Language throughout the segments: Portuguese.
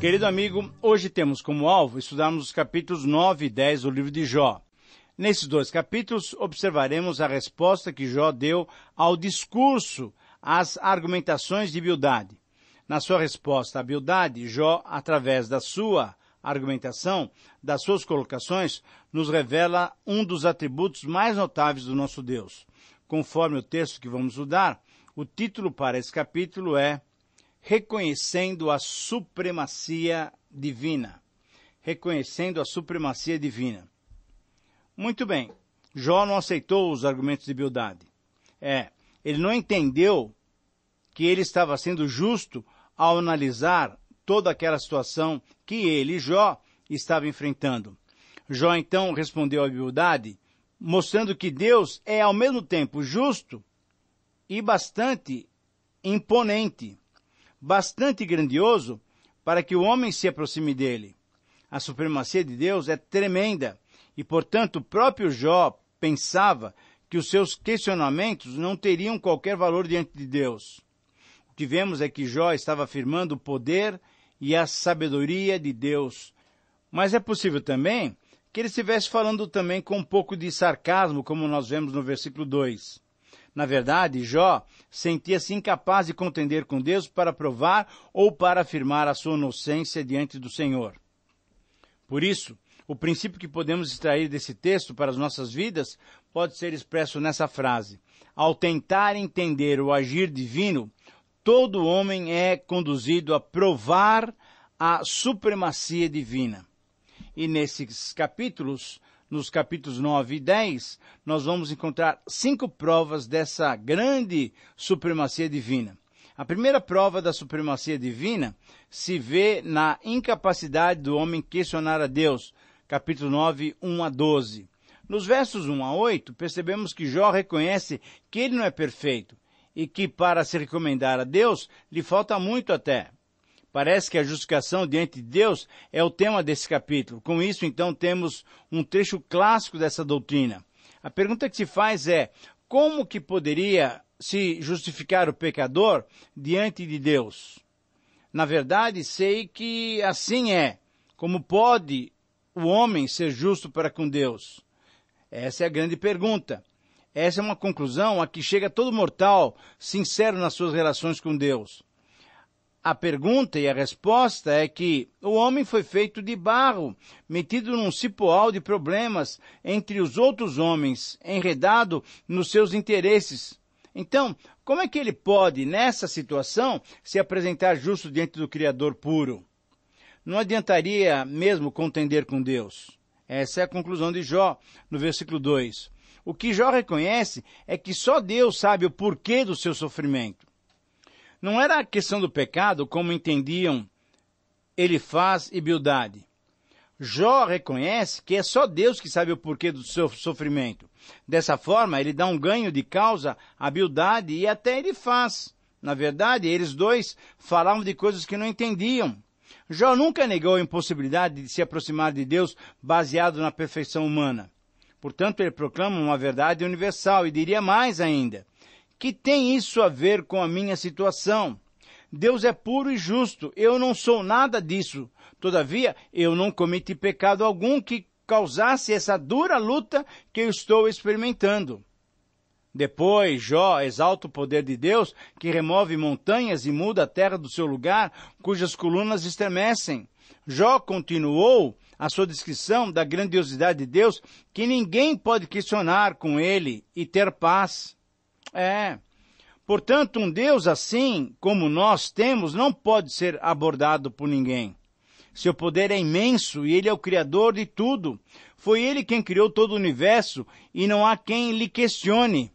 Querido amigo, hoje temos como alvo estudarmos os capítulos 9 e 10 do livro de Jó. Nesses dois capítulos, observaremos a resposta que Jó deu ao discurso, às argumentações de Bildade. Na sua resposta a Bildade, Jó, através da sua argumentação, das suas colocações, nos revela um dos atributos mais notáveis do nosso Deus. Conforme o texto que vamos estudar, o título para esse capítulo é Reconhecendo a Supremacia Divina. Reconhecendo a Supremacia Divina. Muito bem, Jó não aceitou os argumentos de Bildade. Ele não entendeu que ele estava sendo justo ao analisar toda aquela situação que ele, Jó, estava enfrentando. Jó então respondeu a Bildade, mostrando que Deus é ao mesmo tempo justo e bastante imponente, bastante grandioso para que o homem se aproxime dele. A supremacia de Deus é tremenda e, portanto, o próprio Jó pensava que os seus questionamentos não teriam qualquer valor diante de Deus. O que vemos é que Jó estava afirmando o poder e a sabedoria de Deus. Mas é possível também que ele estivesse falando também com um pouco de sarcasmo, como nós vemos no versículo 2. Na verdade, Jó sentia-se incapaz de contender com Deus para provar ou para afirmar a sua inocência diante do Senhor. Por isso, o princípio que podemos extrair desse texto para as nossas vidas pode ser expresso nessa frase. Ao tentar entender o agir divino, todo homem é conduzido a provar a supremacia divina. E nesses capítulos, nos capítulos 9 e 10, nós vamos encontrar 5 provas dessa grande supremacia divina. A primeira prova da supremacia divina se vê na incapacidade do homem questionar a Deus, capítulo 9, 1 a 12. Nos versos 1 a 8, percebemos que Jó reconhece que ele não é perfeito e que para se recomendar a Deus lhe falta muito até. Parece que a justificação diante de Deus é o tema desse capítulo. Com isso, então, temos um trecho clássico dessa doutrina. A pergunta que se faz é, como que poderia se justificar o pecador diante de Deus? Na verdade, sei que assim é. Como pode o homem ser justo para com Deus? Essa é a grande pergunta. Essa é uma conclusão a que chega todo mortal sincero nas suas relações com Deus. A pergunta e a resposta é que o homem foi feito de barro, metido num cipoal de problemas entre os outros homens, enredado nos seus interesses. Então, como é que ele pode, nessa situação, se apresentar justo diante do Criador puro? Não adiantaria mesmo contender com Deus. Essa é a conclusão de Jó, no versículo 2. O que Jó reconhece é que só Deus sabe o porquê do seu sofrimento. Não era a questão do pecado, como entendiam Elifaz e Bildade. Jó reconhece que é só Deus que sabe o porquê do seu sofrimento. Dessa forma, ele dá um ganho de causa a Bildade e até Elifaz. Na verdade, eles dois falavam de coisas que não entendiam. Jó nunca negou a impossibilidade de se aproximar de Deus baseado na perfeição humana. Portanto, ele proclama uma verdade universal e diria mais ainda. Que tem isso a ver com a minha situação? Deus é puro e justo, eu não sou nada disso. Todavia, eu não cometi pecado algum que causasse essa dura luta que eu estou experimentando. Depois, Jó exalta o poder de Deus, que remove montanhas e muda a terra do seu lugar, cujas colunas estremecem. Jó continuou a sua descrição da grandiosidade de Deus, que ninguém pode questionar com ele e ter paz. Portanto, um Deus assim como nós temos não pode ser abordado por ninguém. Seu poder é imenso e ele é o Criador de tudo. Foi ele quem criou todo o universo e não há quem lhe questione.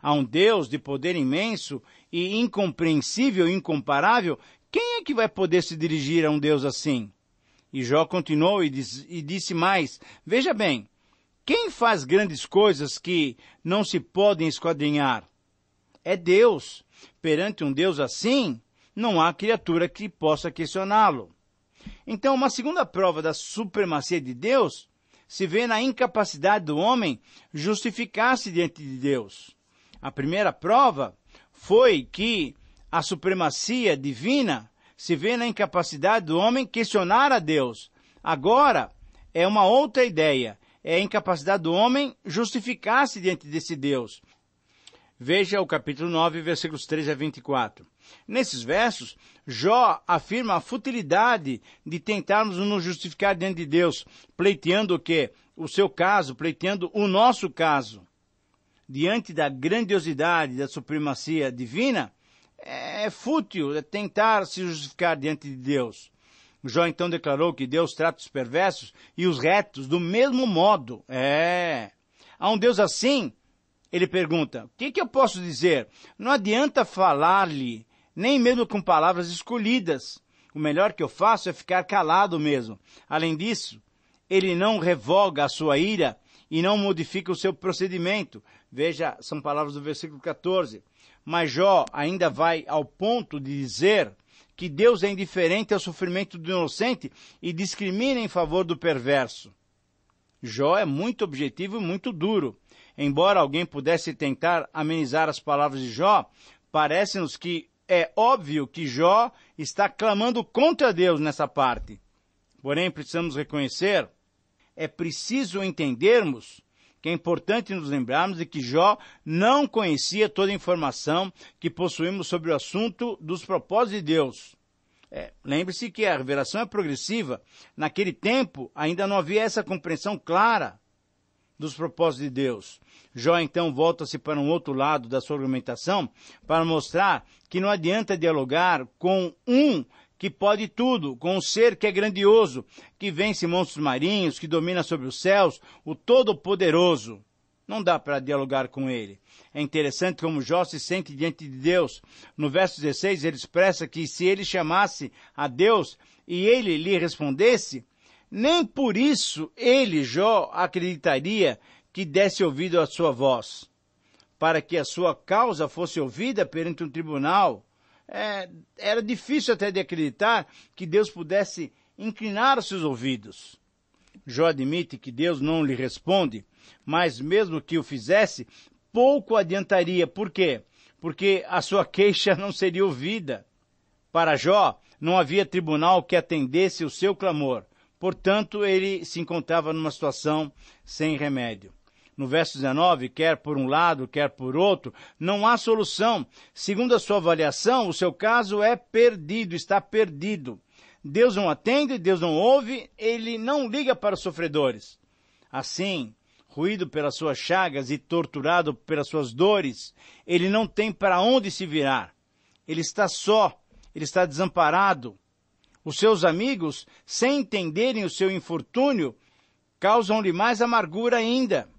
Há um Deus de poder imenso e incompreensível e incomparável. Quem é que vai poder se dirigir a um Deus assim? E Jó continuou e disse mais, veja bem, quem faz grandes coisas que não se podem esquadrinhar? É Deus. Perante um Deus assim, não há criatura que possa questioná-lo. Então, uma segunda prova da supremacia de Deus se vê na incapacidade do homem justificar-se diante de Deus. A primeira prova foi que a supremacia divina se vê na incapacidade do homem questionar a Deus. Agora, é uma outra ideia. É a incapacidade do homem justificar-se diante desse Deus. Veja o capítulo 9, versículos 13 a 24. Nesses versos, Jó afirma a futilidade de tentarmos nos justificar diante de Deus, pleiteando o quê? O seu caso, pleiteando o nosso caso. Diante da grandiosidade da supremacia divina, é fútil tentar se justificar diante de Deus. Jó então declarou que Deus trata os perversos e os retos do mesmo modo. Há um Deus assim? Ele pergunta, o que eu posso dizer? Não adianta falar-lhe, nem mesmo com palavras escolhidas. O melhor que eu faço é ficar calado mesmo. Além disso, ele não revoga a sua ira e não modifica o seu procedimento. Veja, são palavras do versículo 14. Mas Jó ainda vai ao ponto de dizer que Deus é indiferente ao sofrimento do inocente e discrimina em favor do perverso. Jó é muito objetivo e muito duro. Embora alguém pudesse tentar amenizar as palavras de Jó, parece-nos que é óbvio que Jó está clamando contra Deus nessa parte. Porém, precisamos reconhecer, é preciso entendermos que é importante nos lembrarmos de que Jó não conhecia toda a informação que possuímos sobre o assunto dos propósitos de Deus. Lembre-se que a revelação é progressiva. Naquele tempo, ainda não havia essa compreensão clara dos propósitos de Deus. Jó então volta-se para um outro lado da sua argumentação para mostrar que não adianta dialogar com um que pode tudo, com um ser que é grandioso, que vence monstros marinhos, que domina sobre os céus, o Todo-Poderoso. Não dá para dialogar com ele. É interessante como Jó se sente diante de Deus. No verso 16 ele expressa que se ele chamasse a Deus e ele lhe respondesse, nem por isso ele, Jó, acreditaria que desse ouvido à sua voz. Para que a sua causa fosse ouvida perante um tribunal, era difícil até de acreditar que Deus pudesse inclinar os seus ouvidos. Jó admite que Deus não lhe responde, mas mesmo que o fizesse, pouco adiantaria. Por quê? Porque a sua queixa não seria ouvida. Para Jó, não havia tribunal que atendesse o seu clamor. Portanto, ele se encontrava numa situação sem remédio. No verso 19, quer por um lado, quer por outro, não há solução. Segundo a sua avaliação, o seu caso é perdido, está perdido. Deus não atende, Deus não ouve, ele não liga para os sofredores. Assim, ruído pelas suas chagas e torturado pelas suas dores, ele não tem para onde se virar. Ele está só, ele está desamparado. Os seus amigos, sem entenderem o seu infortúnio, causam-lhe mais amargura ainda.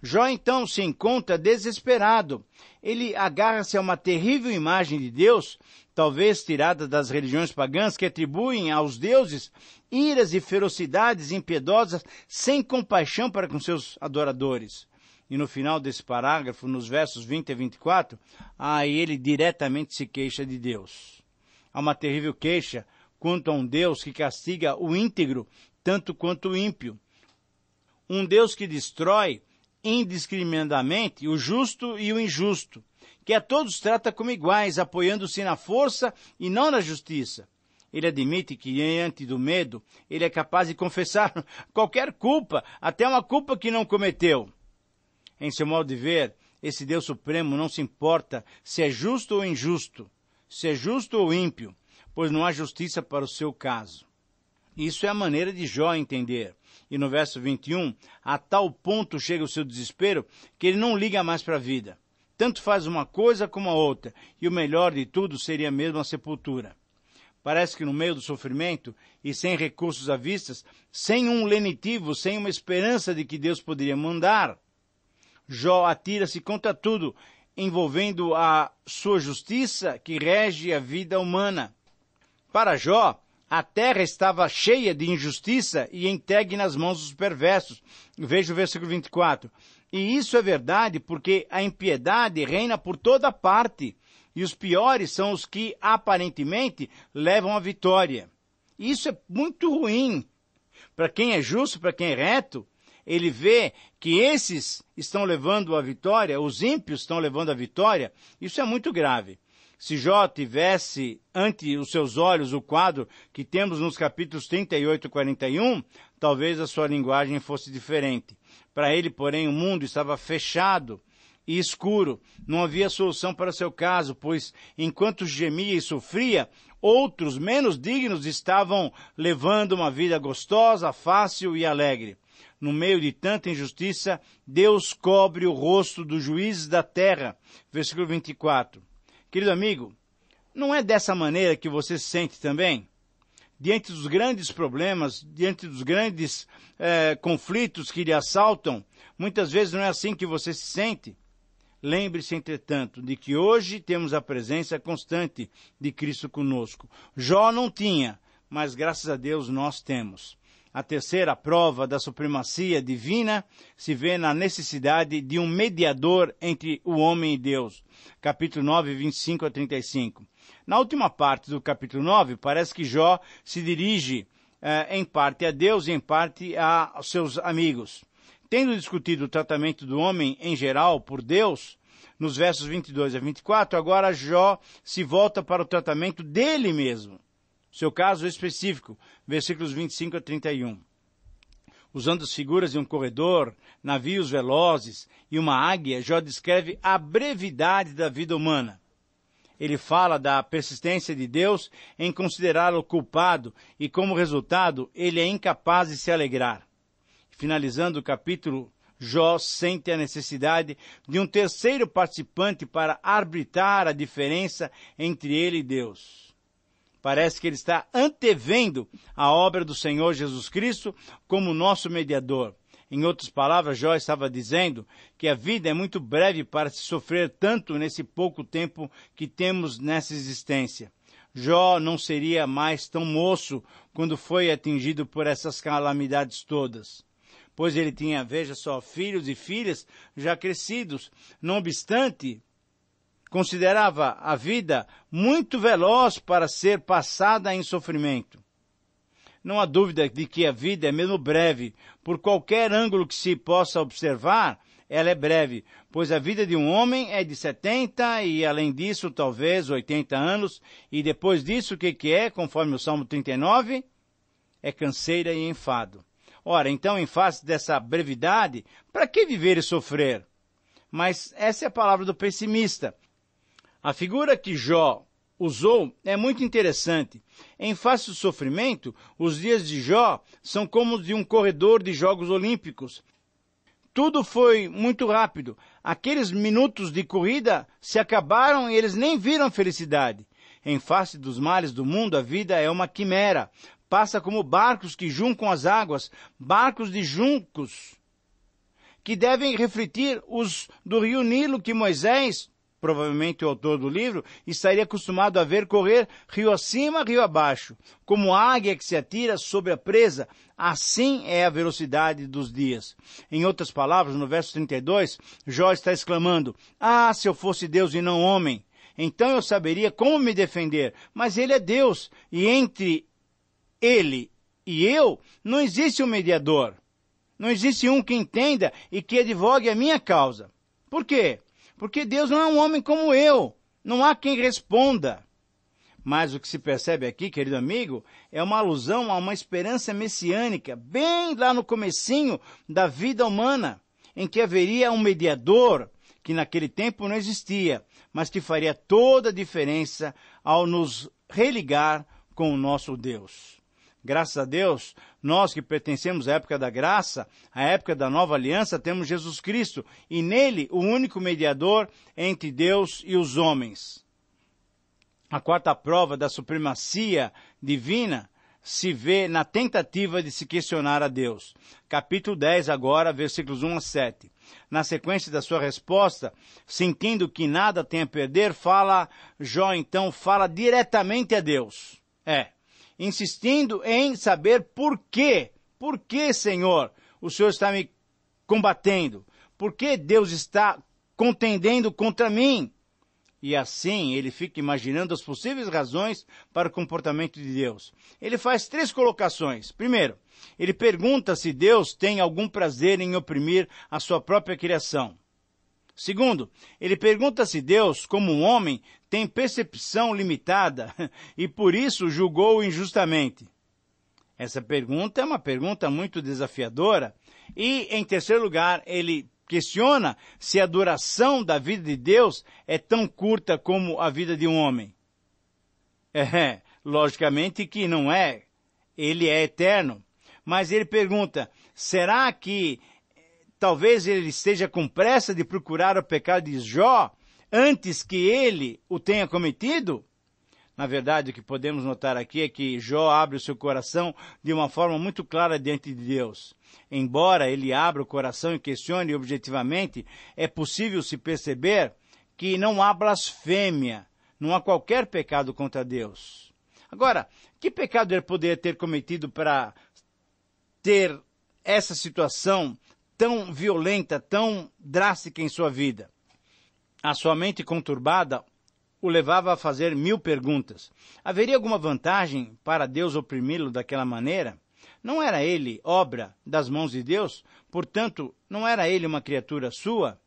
Jó então se encontra desesperado. Ele agarra-se a uma terrível imagem de Deus, talvez tirada das religiões pagãs que atribuem aos deuses iras e ferocidades impiedosas sem compaixão para com seus adoradores. E no final desse parágrafo, nos versos 20 a 24, aí ele diretamente se queixa de Deus. Há uma terrível queixa quanto a um Deus que castiga o íntegro tanto quanto o ímpio. Um Deus que destrói indiscriminadamente o justo e o injusto, que a todos trata como iguais, apoiando-se na força e não na justiça. Ele admite que, diante do medo, ele é capaz de confessar qualquer culpa, até uma culpa que não cometeu. Em seu modo de ver, esse Deus Supremo não se importa se é justo ou injusto, se é justo ou ímpio, pois não há justiça para o seu caso. Isso é a maneira de Jó entender. E no verso 21, a tal ponto chega o seu desespero que ele não liga mais para a vida. Tanto faz uma coisa como a outra, e o melhor de tudo seria mesmo a sepultura. Parece que no meio do sofrimento, e sem recursos à vista, sem um lenitivo, sem uma esperança de que Deus poderia mandar, Jó atira-se contra tudo, envolvendo a sua justiça que rege a vida humana. Para Jó, a terra estava cheia de injustiça e entregue nas mãos dos perversos. Veja o versículo 24. E isso é verdade porque a impiedade reina por toda parte, e os piores são os que aparentemente levam a vitória. Isso é muito ruim. Para quem é justo, para quem é reto, ele vê que esses estão levando a vitória, os ímpios estão levando a vitória. Isso é muito grave. Se Jó tivesse ante os seus olhos o quadro que temos nos capítulos 38 e 41, talvez a sua linguagem fosse diferente. Para ele, porém, o mundo estava fechado e escuro. Não havia solução para seu caso, pois, enquanto gemia e sofria, outros menos dignos estavam levando uma vida gostosa, fácil e alegre. No meio de tanta injustiça, Deus cobre o rosto dos juízes da terra. Versículo 24. Querido amigo, não é dessa maneira que você se sente também? Diante dos grandes problemas, diante dos grandes conflitos que lhe assaltam, muitas vezes não é assim que você se sente. Lembre-se, entretanto, de que hoje temos a presença constante de Cristo conosco. Jó não tinha, mas graças a Deus nós temos. A terceira prova da supremacia divina se vê na necessidade de um mediador entre o homem e Deus. Capítulo 9, 25 a 35. Na última parte do capítulo 9, parece que Jó se dirige em parte a Deus e em parte aos seus amigos. Tendo discutido o tratamento do homem em geral por Deus, nos versos 22 a 24, agora Jó se volta para o tratamento dele mesmo. Seu caso específico, versículos 25 a 31. Usando as figuras de um corredor, navios velozes e uma águia, Jó descreve a brevidade da vida humana. Ele fala da persistência de Deus em considerá-lo culpado e, como resultado, ele é incapaz de se alegrar. Finalizando o capítulo, Jó sente a necessidade de um terceiro participante para arbitrar a diferença entre ele e Deus. Parece que ele está antevendo a obra do Senhor Jesus Cristo como nosso mediador. Em outras palavras, Jó estava dizendo que a vida é muito breve para se sofrer tanto nesse pouco tempo que temos nessa existência. Jó não seria mais tão moço quando foi atingido por essas calamidades todas, pois ele tinha, veja só, filhos e filhas já crescidos. Não obstante, considerava a vida muito veloz para ser passada em sofrimento. Não há dúvida de que a vida é mesmo breve. Por qualquer ângulo que se possa observar, ela é breve, pois a vida de um homem é de 70 e, além disso, talvez 80 anos, e depois disso, o que é, conforme o Salmo 39? É canseira e enfado. Ora, então, em face dessa brevidade, para que viver e sofrer? Mas essa é a palavra do pessimista. A figura que Jó usou é muito interessante. Em face do sofrimento, os dias de Jó são como os de um corredor de Jogos Olímpicos. Tudo foi muito rápido. Aqueles minutos de corrida se acabaram e eles nem viram felicidade. Em face dos males do mundo, a vida é uma quimera. Passa como barcos que juncam as águas, barcos de juncos, que devem refletir os do rio Nilo que Moisés, provavelmente o autor do livro, estaria acostumado a ver correr rio acima, rio abaixo. Como águia que se atira sobre a presa, assim é a velocidade dos dias. Em outras palavras, no verso 32, Jó está exclamando: "Ah, se eu fosse Deus e não homem, então eu saberia como me defender." Mas ele é Deus, e entre ele e eu não existe um mediador. Não existe um que entenda e que advogue a minha causa. Por quê? Porque Deus não é um homem como eu. Não há quem responda. Mas o que se percebe aqui, querido amigo, é uma alusão a uma esperança messiânica, bem lá no comecinho da vida humana, em que haveria um mediador que naquele tempo não existia, mas que faria toda a diferença ao nos religar com o nosso Deus. Graças a Deus, nós que pertencemos à época da graça, à época da nova aliança, temos Jesus Cristo, e nele o único mediador entre Deus e os homens. A quarta prova da supremacia divina se vê na tentativa de se questionar a Deus. Capítulo 10 agora, versículos 1 a 7. Na sequência da sua resposta, sentindo que nada tem a perder, Jó então fala diretamente a Deus. Insistindo em saber por quê. Por que, Senhor, o Senhor está me combatendo? Por que Deus está contendendo contra mim? E assim ele fica imaginando as possíveis razões para o comportamento de Deus. Ele faz 3 colocações. Primeiro, ele pergunta se Deus tem algum prazer em oprimir a sua própria criação. Segundo, ele pergunta se Deus, como um homem, tem percepção limitada e por isso julgou injustamente. Essa pergunta é uma pergunta muito desafiadora. E, em terceiro lugar, ele questiona se a duração da vida de Deus é tão curta como a vida de um homem. Logicamente que não é. Ele é eterno. Mas ele pergunta, será que talvez ele esteja com pressa de procurar o pecado de Jó antes que ele o tenha cometido? Na verdade, o que podemos notar aqui é que Jó abre o seu coração de uma forma muito clara diante de Deus. Embora ele abra o coração e questione objetivamente, é possível se perceber que não há blasfêmia, não há qualquer pecado contra Deus. Agora, que pecado ele poderia ter cometido para ter essa situação tão violenta, tão drástica em sua vida? A sua mente conturbada o levava a fazer 1000 perguntas. Haveria alguma vantagem para Deus oprimi-lo daquela maneira? Não era ele obra das mãos de Deus? Portanto, não era ele uma criatura sua?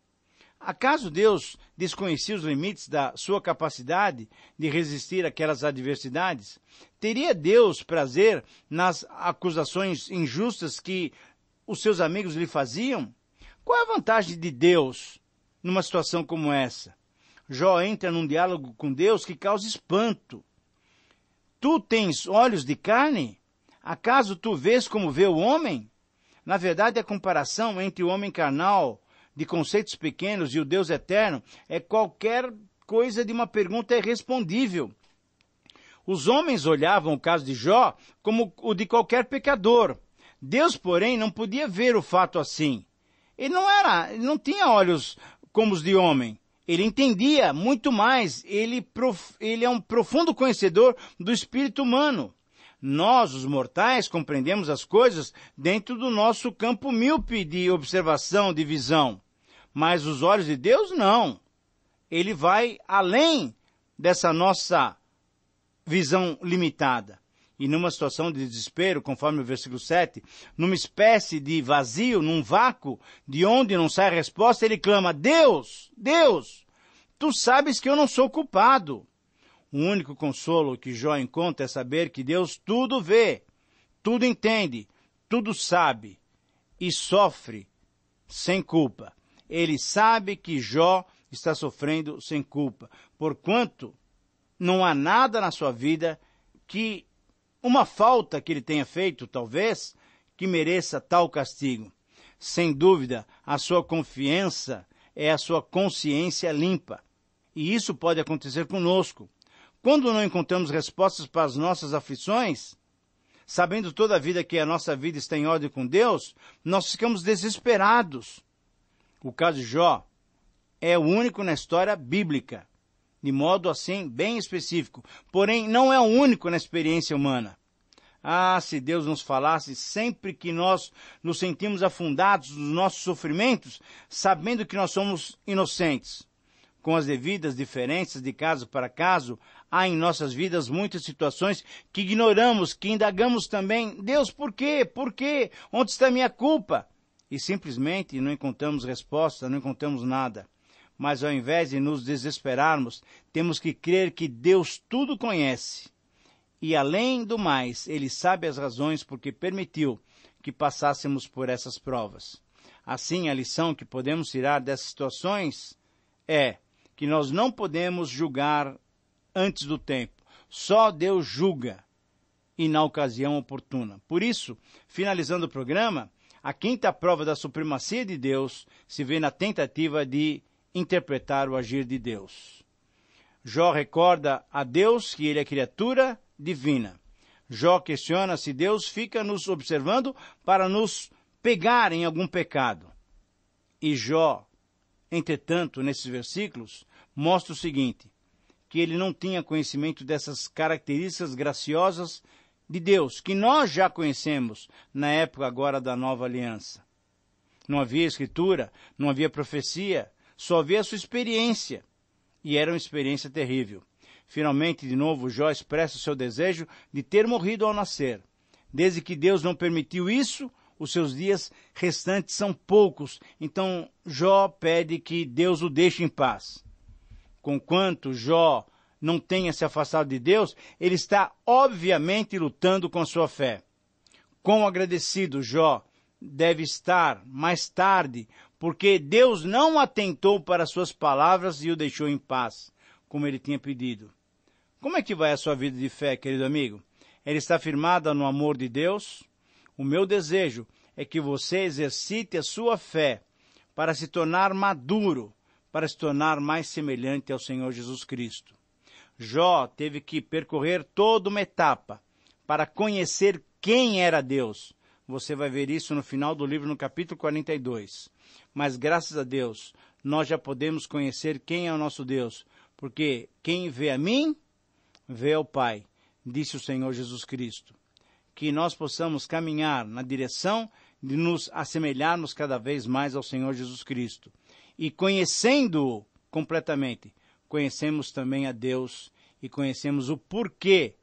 Acaso Deus desconhecia os limites da sua capacidade de resistir àquelas adversidades? Teria Deus prazer nas acusações injustas que os seus amigos lhe faziam? Qual é a vantagem de Deus numa situação como essa? Jó entra num diálogo com Deus que causa espanto. Tu tens olhos de carne? Acaso tu vês como vê o homem? Na verdade, a comparação entre o homem carnal, de conceitos pequenos, e o Deus eterno é qualquer coisa de uma pergunta irrespondível. Os homens olhavam o caso de Jó como o de qualquer pecador. Deus, porém, não podia ver o fato assim. Ele não tinha olhos como os de homem. Ele entendia muito mais, ele é um profundo conhecedor do espírito humano. Nós, os mortais, compreendemos as coisas dentro do nosso campo míope de observação, de visão. Mas os olhos de Deus, não. Ele vai além dessa nossa visão limitada. E numa situação de desespero, conforme o versículo 7, numa espécie de vazio, num vácuo, de onde não sai a resposta, ele clama, Deus, Deus, tu sabes que eu não sou culpado. O único consolo que Jó encontra é saber que Deus tudo vê, tudo entende, tudo sabe e sofre sem culpa. Ele sabe que Jó está sofrendo sem culpa, porquanto não há nada na sua vida que uma falta que ele tenha feito, talvez, que mereça tal castigo. Sem dúvida, a sua confiança é a sua consciência limpa. E isso pode acontecer conosco. Quando não encontramos respostas para as nossas aflições, sabendo toda a vida que a nossa vida está em ordem com Deus, nós ficamos desesperados. O caso de Jó é o único na história bíblica, de modo assim bem específico. Porém, não é o único na experiência humana. Ah, se Deus nos falasse sempre que nós nos sentimos afundados nos nossos sofrimentos, sabendo que nós somos inocentes. Com as devidas diferenças de caso para caso, há em nossas vidas muitas situações que ignoramos, que indagamos também. Deus, por quê? Por quê? Onde está a minha culpa? E simplesmente não encontramos resposta, não encontramos nada. Mas ao invés de nos desesperarmos, temos que crer que Deus tudo conhece. E além do mais, Ele sabe as razões por que permitiu que passássemos por essas provas. Assim, a lição que podemos tirar dessas situações é que nós não podemos julgar antes do tempo. Só Deus julga e na ocasião oportuna. Por isso, finalizando o programa, a quinta prova da supremacia de Deus se vê na tentativa de interpretar o agir de Deus. Jó recorda a Deus que ele é criatura divina. Jó questiona se Deus fica nos observando para nos pegar em algum pecado. E Jó, entretanto, nesses versículos, mostra o seguinte, que ele não tinha conhecimento dessas características graciosas de Deus, que nós já conhecemos na época agora da nova aliança. Não havia escritura, não havia profecia, só havia a sua experiência. E era uma experiência terrível. Finalmente, de novo, Jó expressa o seu desejo de ter morrido ao nascer. Desde que Deus não permitiu isso, os seus dias restantes são poucos, então Jó pede que Deus o deixe em paz. Conquanto Jó não tenha se afastado de Deus, ele está obviamente lutando com a sua fé. Quão agradecido Jó deve estar mais tarde, porque Deus não atentou para suas palavras e o deixou em paz, como ele tinha pedido. Como é que vai a sua vida de fé, querido amigo? Ela está firmada no amor de Deus? O meu desejo é que você exercite a sua fé para se tornar maduro, para se tornar mais semelhante ao Senhor Jesus Cristo. Jó teve que percorrer toda uma etapa para conhecer quem era Deus. Você vai ver isso no final do livro, no capítulo 42. Mas graças a Deus, nós já podemos conhecer quem é o nosso Deus, porque quem vê a mim, vê ao Pai, disse o Senhor Jesus Cristo. Que nós possamos caminhar na direção de nos assemelharmos cada vez mais ao Senhor Jesus Cristo. E conhecendo-o completamente, conhecemos também a Deus e conhecemos o porquê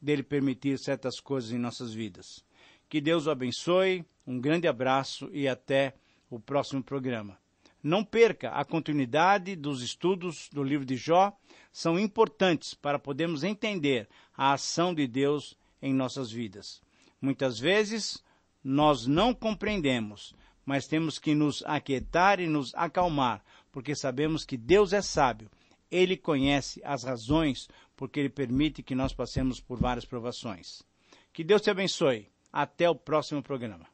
dele permitir certas coisas em nossas vidas. Que Deus o abençoe, um grande abraço e até o próximo programa. Não perca a continuidade dos estudos do livro de Jó, são importantes para podermos entender a ação de Deus em nossas vidas. Muitas vezes nós não compreendemos, mas temos que nos aquietar e nos acalmar, porque sabemos que Deus é sábio. Ele conhece as razões porque Ele permite que nós passemos por várias provações. Que Deus te abençoe. Até o próximo programa.